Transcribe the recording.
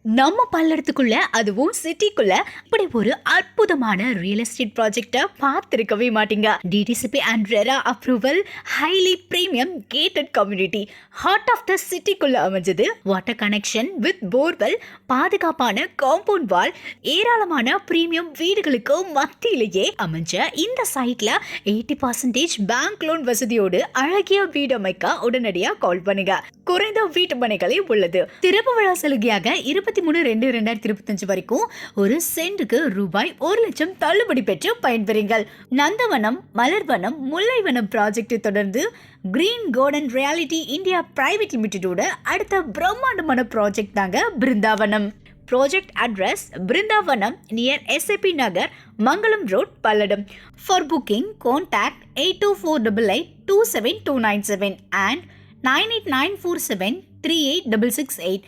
நம்ம பல்லடத்துக்குள்ள அதுவும் சிட்டிக்குள்ள இப்படி ஒரு அற்புதமான ரியல் எஸ்டேட் ப்ராஜெக்ட பார்த்திருக்கவே மாட்டீங்க. DTCP and RERA approval, highly premium gated community, heart of the சிட்டிக்குள்ள அமைஞ்சது. வாட்டர் கனெக்ஷன் வித் போர்வெல், பாதுகாப்பான காம்பவுண்ட் வால், ஏராளமான பிரீமியம் வீடுகளுக்கு மத்தியிலேயே அமைஞ்ச இந்த சைட்ல 80% பேங்க் லோன் வசதியோடு அழகிய வீடு அமைக்க உடனடியாக கால் பண்ணுங்க. குறைந்த வீட்டு மனைகளே உள்ளது. திறப்பு விழா சலுகையாக 23/2/2025 வரைக்கும் ஒரு சென்ட்டுக்கு ரூபாய் 1,00,000 தள்ளுபடி பெற்று பயன்பெறுங்கள். நந்தவனம், மலர்வனம், முல்லைவனம் ப்ராஜெக்டை தொடர்ந்து green garden reality India private லிமிடெடோட அடுத்த பிரம்மாண்டமான ப்ராஜெக்ட் தாங்க Brindavanam. Project address Brindavanam near SAP Nagar, Mangalam road, Palladam. For booking contact 8248827297 and 9894738668.